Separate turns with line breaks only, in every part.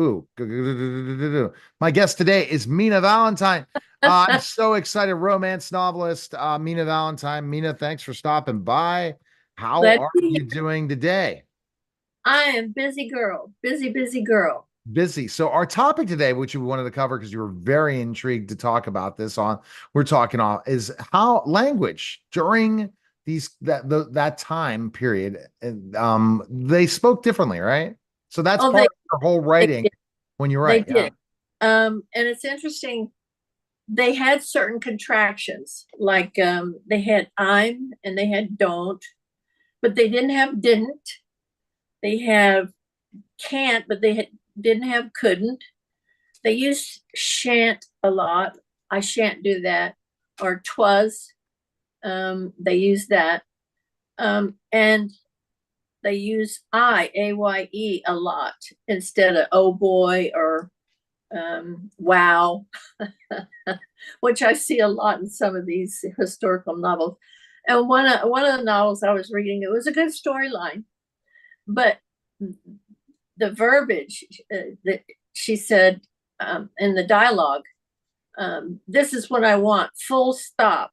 Ooh. My guest today is Mina Valentine. I'm so excited. Romance novelist, Mina Valentine. Mina, thanks for stopping by. How
Glad
are
to be
you
here.
doing today?
I am busy girl, busy girl.
Busy. So our topic today, which we wanted to cover because you were very intrigued to talk about this on, we're talking on, is how language during that time period, and they spoke differently, right? So that's
Oh,
part of your whole
they
writing
did.
when you
They
write. Yeah.
did. And it's interesting. They had certain contractions, like they had I'm and they had don't, but they didn't have didn't. They have can't, but didn't have couldn't. They used shan't a lot. I shan't do that, or twas. They use that, and they use Aye a lot instead of oh boy or wow, which I see a lot in some of these historical novels. And one of the novels I was reading, it was a good storyline, but the verbiage that she said in the dialogue, this is what I want, full stop.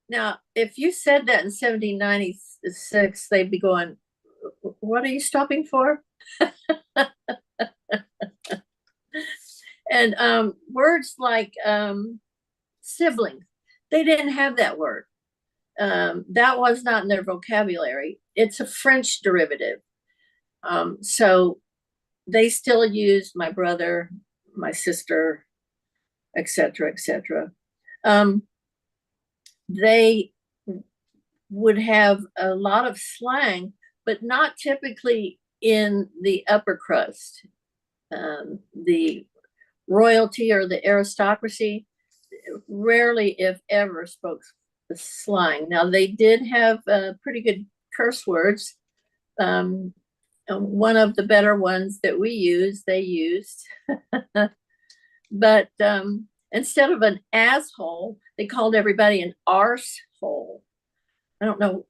Now, if you said that in 1796, they'd be going, what are you stopping for? And words like sibling, they didn't have that word. That was not in their vocabulary. It's a French derivative. So they still use my brother, my sister, etc., etc. Um, they would have a lot of slang, but not typically in the upper crust. The royalty or the aristocracy rarely, if ever, spoke the slang. Now, they did have pretty good curse words. Um, one of the better ones that we use, they used. But instead of an asshole, they called everybody an arsehole. I don't know.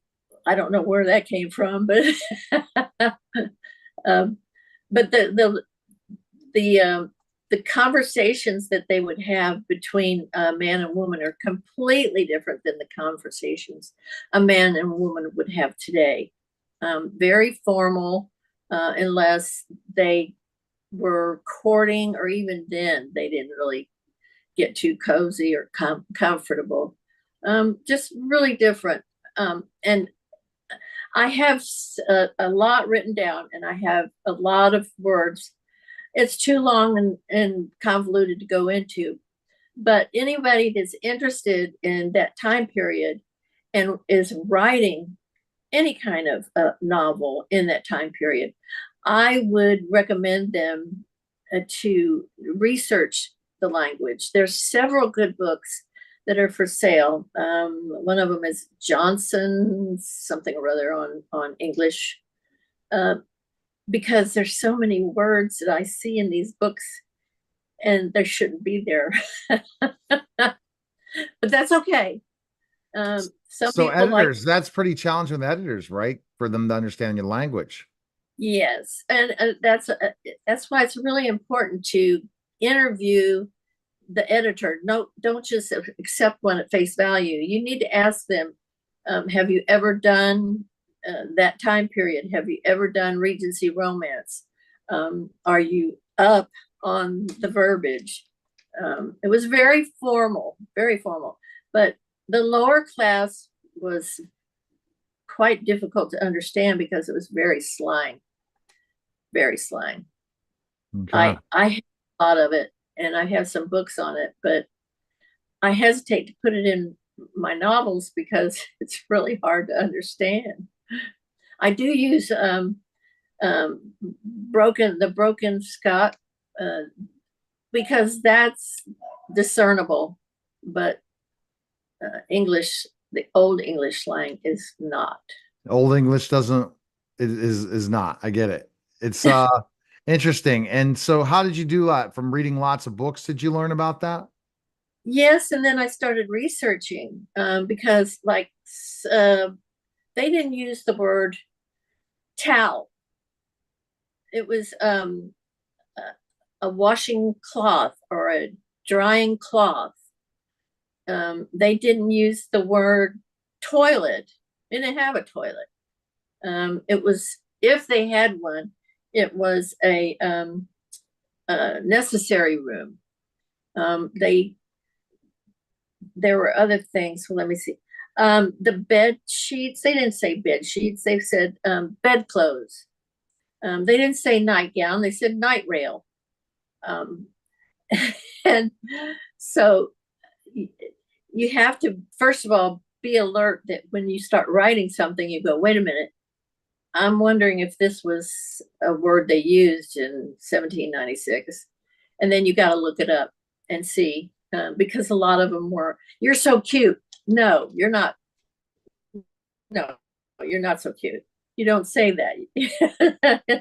I don't know where that came from, but um, but the conversations that they would have between a man and woman are completely different than the conversations a man and woman would have today. Very formal, unless they were courting, or even then, they didn't really get too cozy or comfortable. Just really different. And I have a lot written down, and I have a lot of words. It's too long and convoluted to go into, but anybody that's interested in that time period and is writing any kind of novel in that time period, I would recommend them to research the language. There's several good books that are for sale. One of them is Johnson something or other on English, uh, because there's so many words that I see in these books and they shouldn't be there. But that's okay. Some
So
people like,
editors, that's pretty challenging with editors, right? For them to understand your language.
yes, and that's why it's really important to interview the editor. No, don't just accept one at face value. You need to ask them, have you ever done that time period? Have you ever done Regency romance? Are you up on the verbiage? It was very formal, but the lower class was quite difficult to understand because it was very slang, very slang.
Okay.
I have a lot of it, and I have some books on it, but I hesitate to put it in my novels because it's really hard to understand. I do use broken Scott, uh, because that's discernible, but English, the old English slang is not.
Old English doesn't is not. I get it. It's interesting. And so how did you do that? From reading lots of books, did you learn about that?
Yes, and then I started researching, because, like, uh, they didn't use the word towel. It was a washing cloth or a drying cloth. They didn't use the word toilet. They didn't have a toilet. It was, if they had one, it was a necessary room. They there were other things. Well, let me see. The bed sheets, they didn't say bed sheets, they said bed clothes. They didn't say nightgown, they said night rail. And so you have to, first of all, be alert that when you start writing something, you go, wait a minute, I'm wondering if this was a word they used in 1796. And then you got to look it up and see, because a lot of them were, you're so cute. No, you're not. No, you're not so cute. You don't say that.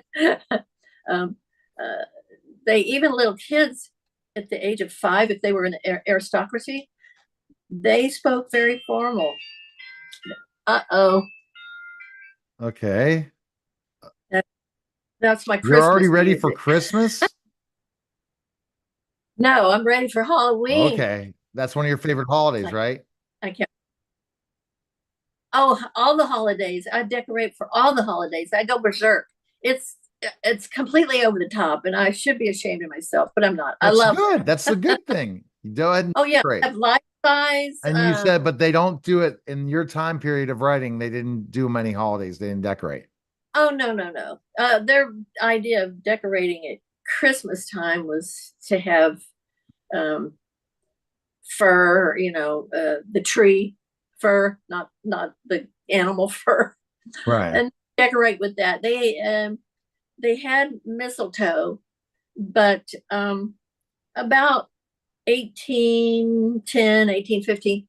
um, they, even little kids at the age of 5, if they were in the aristocracy, they spoke very formal. Uh-oh.
Okay.
That's my
You're
Christmas
already ready
music.
for Christmas?
No, I'm ready for Halloween.
Okay. That's one of your favorite holidays, right?
I can't. Oh, all the holidays. I decorate for all the holidays. I go berserk. It's it's completely over the top, and I should be ashamed of myself, but I'm not. I
That's
love
good.
them.
That's a good thing. You go ahead and
Oh yeah,
decorate.
I have life size.
And you said, but they don't do it in your time period of writing. They didn't do many holidays. They didn't decorate.
Oh no, no, no. Their idea of decorating at Christmas time was to have um, fur. The tree fur, not the animal fur,
Right.
and decorate with that. They had mistletoe, but about 1810, 1815,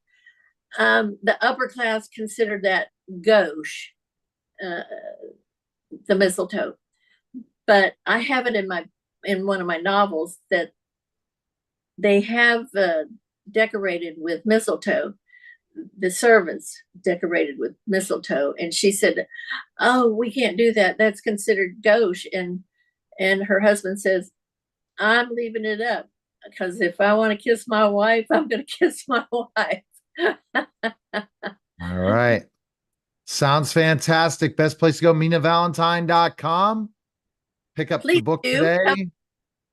the upper class considered that gauche, uh, the mistletoe. But I have it in one of my novels that they have decorated with mistletoe. The servants decorated with mistletoe, and she said, "Oh, we can't do that. That's considered gauche." And her husband says, "I'm leaving it up because if I want to kiss my wife, I'm going to kiss my wife."
All right. Sounds fantastic. Best place to go, MinaValentine.com. Pick up the
Please
book
do.
today.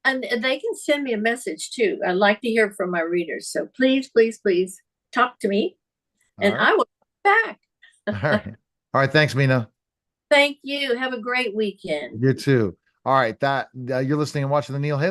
And they can send me a message too. I like to hear from my readers. So please, please, please talk to me,
All
and
right.
I will come
All
back.
right. All right. Thanks, Mina.
Thank you. Have a great weekend.
You too. All right. That you're listening and watching the Neil Haley